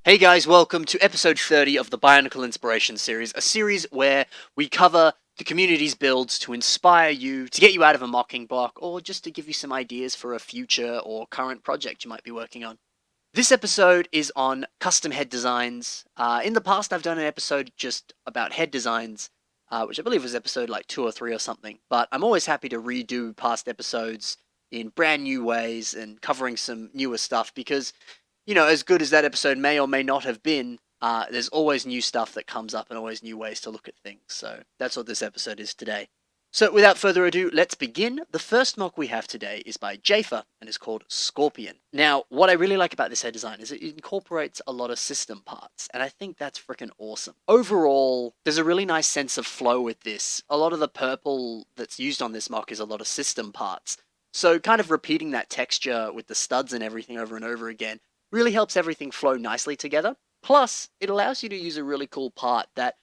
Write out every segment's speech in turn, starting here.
Hey guys, welcome to episode 30 of the Bionicle Inspiration series, a series where we cover the community's builds to inspire you, to get you out of a mocking block, or just to give you some ideas for a future or current project you might be working on. This episode is on custom head designs. In the past, I've done an episode just about head designs, which I believe was episode like 2 or 3 or something, but I'm always happy to redo past episodes in brand new ways and covering some newer stuff because as good as that episode may or may not have been, there's always new stuff that comes up and always new ways to look at things. So that's what this episode is today. So without further ado, let's begin. The first mock we have today is by Jafer and is called Scorpion. Now, what I really like about this head design is it incorporates a lot of system parts, and I think that's freaking awesome. Overall, there's a really nice sense of flow with this. A lot of the purple that's used on this mock is a lot of system parts. So kind of repeating that texture with the studs and everything over and over again really helps everything flow nicely together. Plus, it allows you to use a really cool part that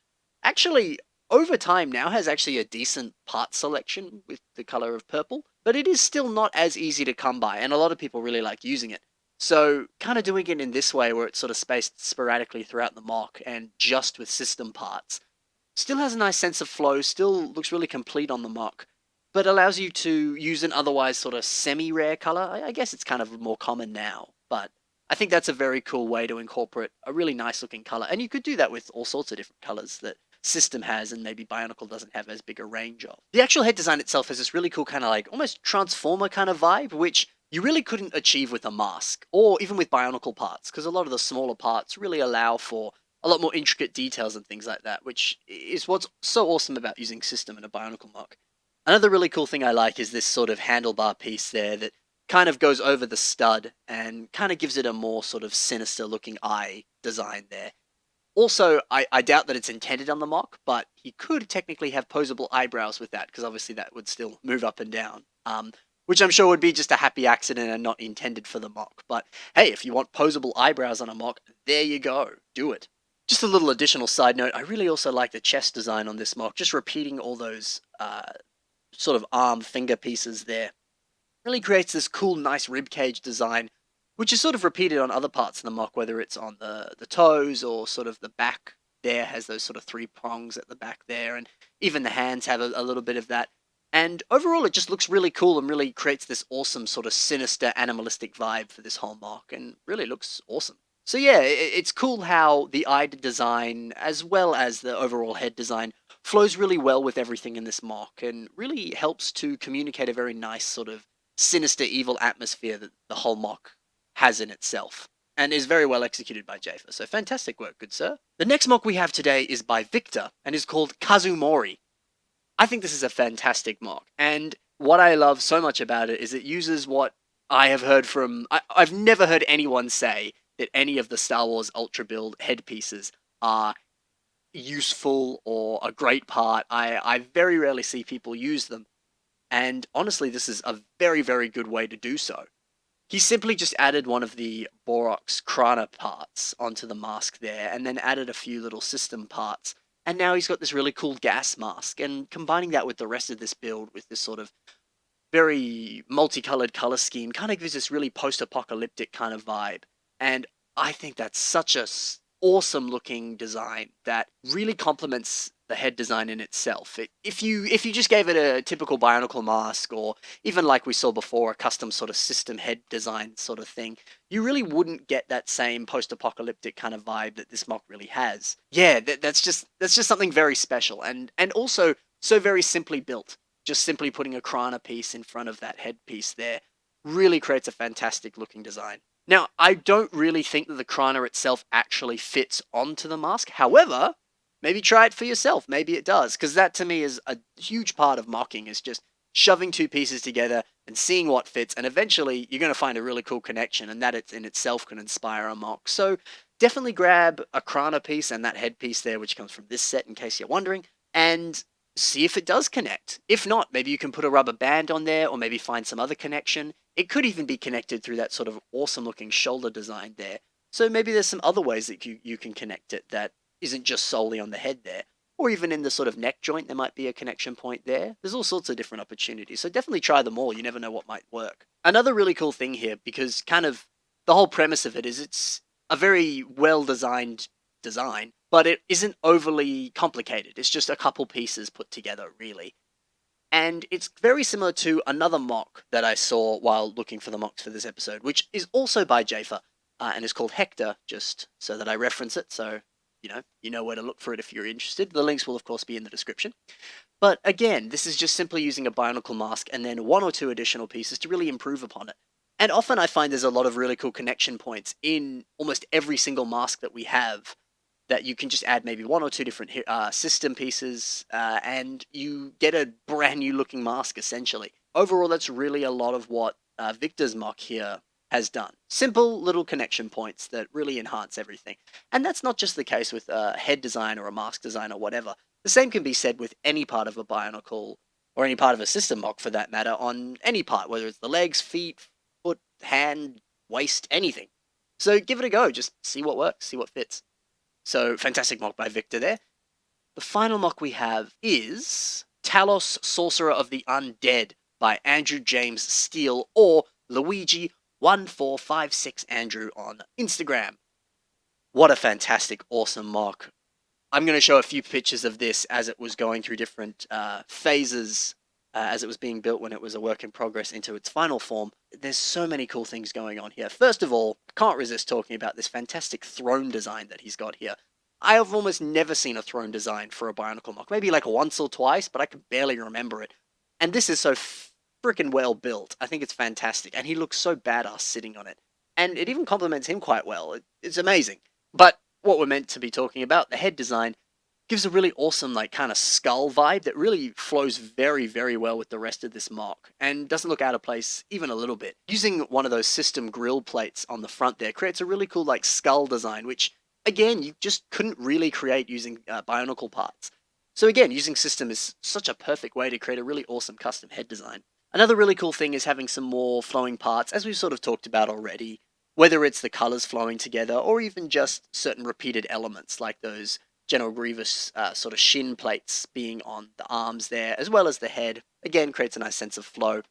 actually, over time now, has actually a decent part selection with the color of purple, but it is still not as easy to come by, and a lot of people really like using it. So, kind of doing it in this way, where it's sort of spaced sporadically throughout the mock and just with system parts, still has a nice sense of flow, still looks really complete on the mock, but allows you to use an otherwise sort of semi-rare color. I guess it's kind of more common now, but I think that's a very cool way to incorporate a really nice looking color. And you could do that with all sorts of different colors that System has and maybe Bionicle doesn't have as big a range of. The actual head design itself has this really cool kind of like almost Transformer kind of vibe, which you really couldn't achieve with a mask or even with Bionicle parts, because a lot of the smaller parts really allow for a lot more intricate details and things like that, which is what's so awesome about using System in a Bionicle mock. Another really cool thing I like is this sort of handlebar piece there that kind of goes over the stud and kind of gives it a more sort of sinister looking eye design there. Also, I doubt that it's intended on the mock, but he could technically have posable eyebrows with that, because obviously that would still move up and down. Which I'm sure would be just a happy accident and not intended for the mock. But hey, if you want posable eyebrows on a mock, there you go. Do it. Just a little additional side note, I really also like the chest design on this mock, just repeating all those sort of arm finger pieces there. Really creates this cool, nice ribcage design, which is sort of repeated on other parts of the mock, whether it's on the toes or sort of the back there has those sort of three prongs at the back there, and even the hands have a little bit of that. And overall, it just looks really cool and really creates this awesome sort of sinister animalistic vibe for this whole mock, and really looks awesome. So yeah, it's cool how the eye design, as well as the overall head design, flows really well with everything in this mock, and really helps to communicate a very nice sort of sinister, evil atmosphere that the whole mock has in itself, and is very well executed by Jafer. So fantastic work, good sir. The next mock we have today is by Victor, and is called Kazumori. I think this is a fantastic mock, and what I love so much about it is it uses what I have heard from. I've never heard anyone say that any of the Star Wars Ultra Build headpieces are useful or a great part. I very rarely see people use them, and honestly, this is a very, very good way to do so. He simply just added one of the Borox Krana parts onto the mask there, and then added a few little system parts. And now he's got this really cool gas mask, and combining that with the rest of this build with this sort of very multicolored color scheme kind of gives this really post-apocalyptic kind of vibe. And I think that's such a awesome looking design that really complements the head design in itself. If you just gave it a typical Bionicle mask, or even like we saw before, a custom sort of system head design sort of thing, you really wouldn't get that same post-apocalyptic kind of vibe that this mock really has. Yeah, that's just something very special, and also so very simply built. Just simply putting a Krana piece in front of that headpiece there really creates a fantastic looking design. Now, I don't really think that the Krana itself actually fits onto the mask. However, maybe try it for yourself. Maybe it does, because that to me is a huge part of mocking, is just shoving two pieces together and seeing what fits, and eventually you're going to find a really cool connection, and that in itself can inspire a mock. So definitely grab a Krana piece and that headpiece there, which comes from this set in case you're wondering, and see if it does connect. If not, maybe you can put a rubber band on there, or maybe find some other connection. It could even be connected through that sort of awesome looking shoulder design there. So maybe there's some other ways that you can connect it that isn't just solely on the head there. Or even in the sort of neck joint, there might be a connection point there. There's all sorts of different opportunities. So definitely try them all. You never know what might work. Another really cool thing here, because kind of the whole premise of it is a very well-designed design, but it isn't overly complicated. It's just a couple pieces put together, really. And it's very similar to another mock that I saw while looking for the mocks for this episode, which is also by Jafer, and is called Hector, just so that I reference it, so you know where to look for it if you're interested. The links will, of course, be in the description. But again, this is just simply using a Bionicle mask and then one or two additional pieces to really improve upon it. And often I find there's a lot of really cool connection points in almost every single mask that we have that you can just add maybe one or two different system pieces and you get a brand new looking mask essentially. Overall, that's really a lot of what Victor's mock here has done. Simple little connection points that really enhance everything. And that's not just the case with a head design or a mask design or whatever. The same can be said with any part of a Bionicle or any part of a system mock for that matter on any part, whether it's the legs, feet, foot, hand, waist, anything. So give it a go, just see what works, see what fits. So fantastic mock by Victor there. The final mock we have is Talos, Sorcerer of the Undead by Andrew James Steele or Luigi1456 Andrew on Instagram. What a fantastic, awesome mock. I'm going to show a few pictures of this as it was going through different phases as it was being built when it was a work in progress into its final form. There's so many cool things going on here. First of all, I can't resist talking about this fantastic throne design that he's got here. I have almost never seen a throne design for a Bionicle mock. Maybe like once or twice, but I can barely remember it. And this is so freaking well built. I think it's fantastic. And he looks so badass sitting on it. And it even complements him quite well. It's amazing. But what we're meant to be talking about, the head design, gives a really awesome, like, kind of skull vibe that really flows very, very well with the rest of this mock and doesn't look out of place even a little bit. Using one of those system grill plates on the front there creates a really cool, like, skull design, which, again, you just couldn't really create using Bionicle parts. So again, using system is such a perfect way to create a really awesome custom head design. Another really cool thing is having some more flowing parts, as we've sort of talked about already, whether it's the colors flowing together or even just certain repeated elements like those General Grievous sort of shin plates being on the arms there, as well as the head. Again, creates a nice sense of flow.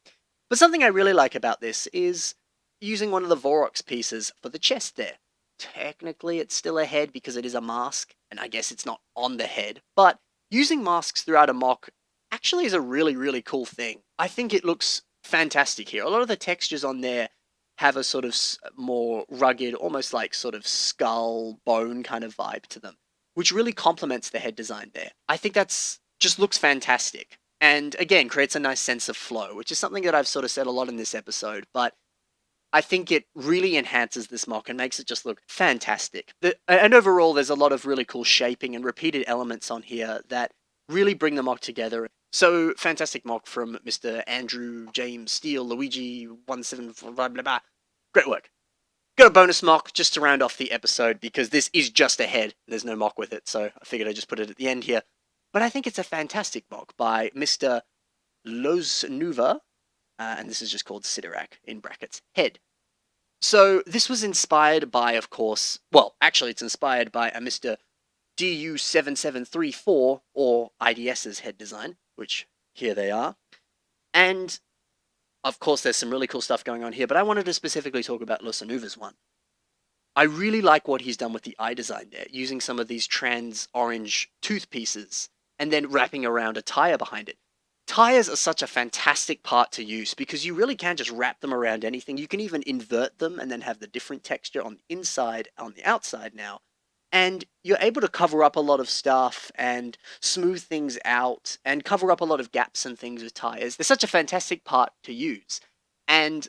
But something I really like about this is using one of the Vorox pieces for the chest there. Technically, it's still a head because it is a mask, and I guess it's not on the head, but using masks throughout a mock actually is a really, really cool thing. I think it looks fantastic here. A lot of the textures on there have a sort of more rugged, almost like sort of skull bone kind of vibe to them, which really complements the head design there. I think that's just looks fantastic. And again, creates a nice sense of flow, which is something that I've sort of said a lot in this episode, but I think it really enhances this mock and makes it just look fantastic. And overall, there's a lot of really cool shaping and repeated elements on here that really bring the mock together. So, fantastic mock from Mr. Andrew James Steele, Luigi17, blah, blah, blah. Great work. Got a bonus mock just to round off the episode because this is just a head. There's no mock with it, so I figured I'd just put it at the end here. But I think it's a fantastic mock by Mr. Losnuva, and this is just called Sidorak, in brackets, head. So this was inspired by, of course, well, actually it's inspired by a Mr. DU7734, or IDS's head design, which here they are. And of course, there's some really cool stuff going on here, but I wanted to specifically talk about Losanuva's one. I really like what he's done with the eye design there, using some of these trans orange tooth pieces and then wrapping around a tire behind it. Tires are such a fantastic part to use because you really can just wrap them around anything. You can even invert them and then have the different texture on the inside, on the outside now. And you're able to cover up a lot of stuff and smooth things out and cover up a lot of gaps and things with tires. They're such a fantastic part to use. And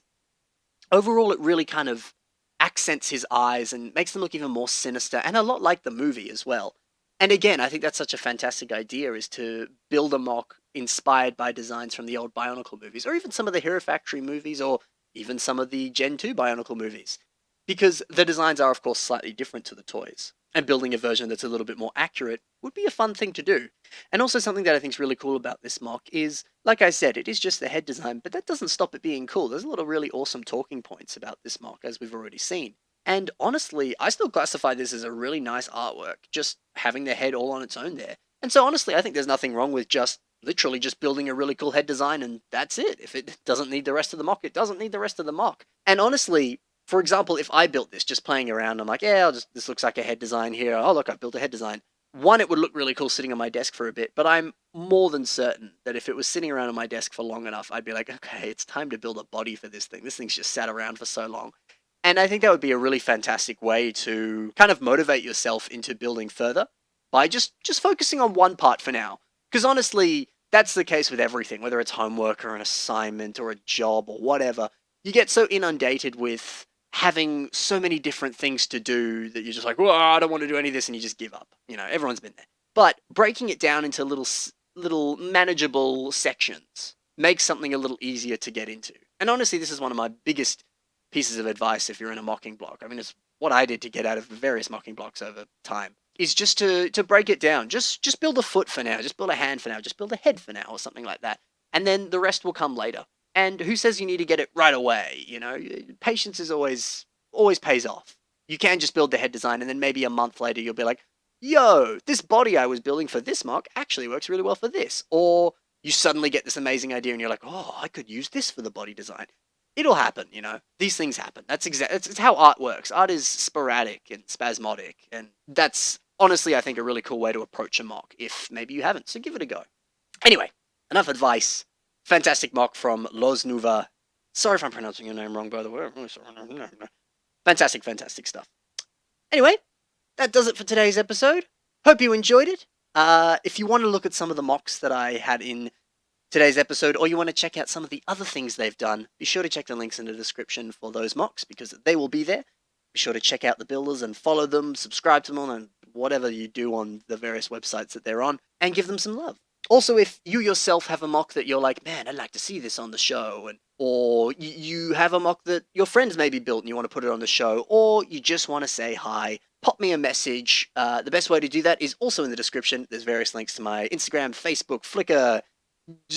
overall, it really kind of accents his eyes and makes them look even more sinister and a lot like the movie as well. And again, I think that's such a fantastic idea, is to build a mock inspired by designs from the old Bionicle movies, or even some of the Hero Factory movies, or even some of the Gen 2 Bionicle movies. Because the designs are, of course, slightly different to the toys. And building a version that's a little bit more accurate would be a fun thing to do. And also something that I think is really cool about this mock is, like I said, it is just the head design, but that doesn't stop it being cool. There's a lot of really awesome talking points about this mock, as we've already seen. And honestly, I still classify this as a really nice artwork, just having the head all on its own there. And so honestly, I think there's nothing wrong with just literally just building a really cool head design and that's it. If it doesn't need the rest of the mock, it doesn't need the rest of the mock. And honestly, For example, if I built this just playing around, I'm like, yeah, this looks like a head design here. Oh, look, I built a head design. One, it would look really cool sitting on my desk for a bit, but I'm more than certain that if it was sitting around on my desk for long enough, I'd be like, okay, it's time to build a body for this thing. This thing's just sat around for so long. And I think that would be a really fantastic way to kind of motivate yourself into building further by just focusing on one part for now. Because honestly, that's the case with everything, whether it's homework or an assignment or a job or whatever. You get so inundated with having so many different things to do that you're just like, well, I don't want to do any of this, and you just give up. You know, everyone's been there. But breaking it down into little manageable sections makes something a little easier to get into. And honestly, this is one of my biggest pieces of advice if you're in a mocking block. I mean, it's what I did to get out of various mocking blocks over time. Is just to break it down. Just build a foot for now. Just build a hand for now. Just build a head for now, or something like that. And then the rest will come later. And who says you need to get it right away? You know, patience is always pays off. You can just build the head design, and then maybe a month later you'll be like, yo, this body I was building for this mock actually works really well for this. Or you suddenly get this amazing idea and you're like, oh, I could use this for the body design. It'll happen, you know. These things happen. It's how art works. Art is sporadic and spasmodic, and that's honestly, I think, a really cool way to approach a mock if maybe you haven't. So give it a go. Anyway, enough advice. Fantastic mock from Los Nuva. Sorry if I'm pronouncing your name wrong, by the way. I'm really sorry. Fantastic, fantastic stuff. Anyway, that does it for today's episode. Hope you enjoyed it. If you want to look at some of the mocks that I had in today's episode, or you want to check out some of the other things they've done, be sure to check the links in the description for those mocks, because they will be there. Be sure to check out the builders and follow them, subscribe to them, and whatever you do on the various websites that they're on, and give them some love. Also, if you yourself have a mock that you're like, man, I'd like to see this on the show, or you have a mock that your friends maybe built and you want to put it on the show, or you just want to say hi, pop me a message. The best way to do that is also in the description. There's various links to my Instagram, Facebook, Flickr,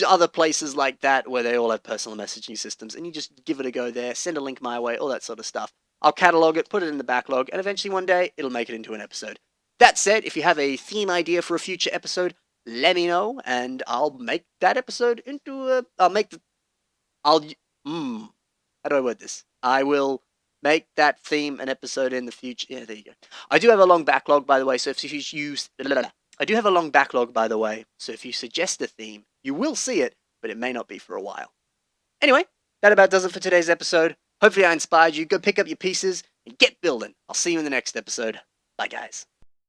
other places like that where they all have personal messaging systems, and you just give it a go there, send a link my way, all that sort of stuff. I'll catalog it, put it in the backlog, and eventually one day it'll make it into an episode. That said, if you have a theme idea for a future episode, let me know, and I'll make that episode into a... How do I word this? I will make that theme an episode in the future. Yeah, there you go. I do have a long backlog, by the way, so if you use... I do have a long backlog, by the way, so if you suggest a theme, you will see it, but it may not be for a while. Anyway, that about does it for today's episode. Hopefully I inspired you. Go pick up your pieces and get building. I'll see you in the next episode. Bye, guys.